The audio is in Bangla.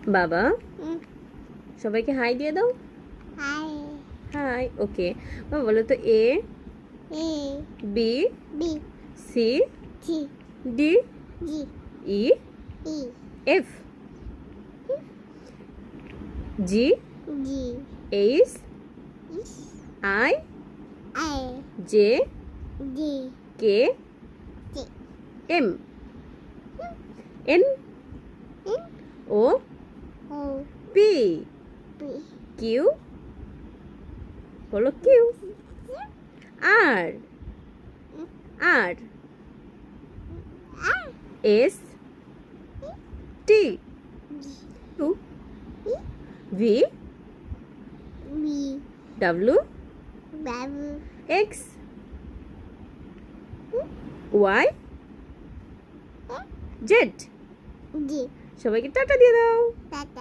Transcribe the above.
বাবা সবাইকে হাই দিয়ে দাও। Hi hi okay. বাবা বলো তো A A B B C C D G E E F G G H ইস I I J G K G M N ইন O O P P Q বলো Q R R R S T G U E V B W বাবু এক্স ওয়াই জেড। জি সবাইকে টাটা দিয়ে দাও। টাটা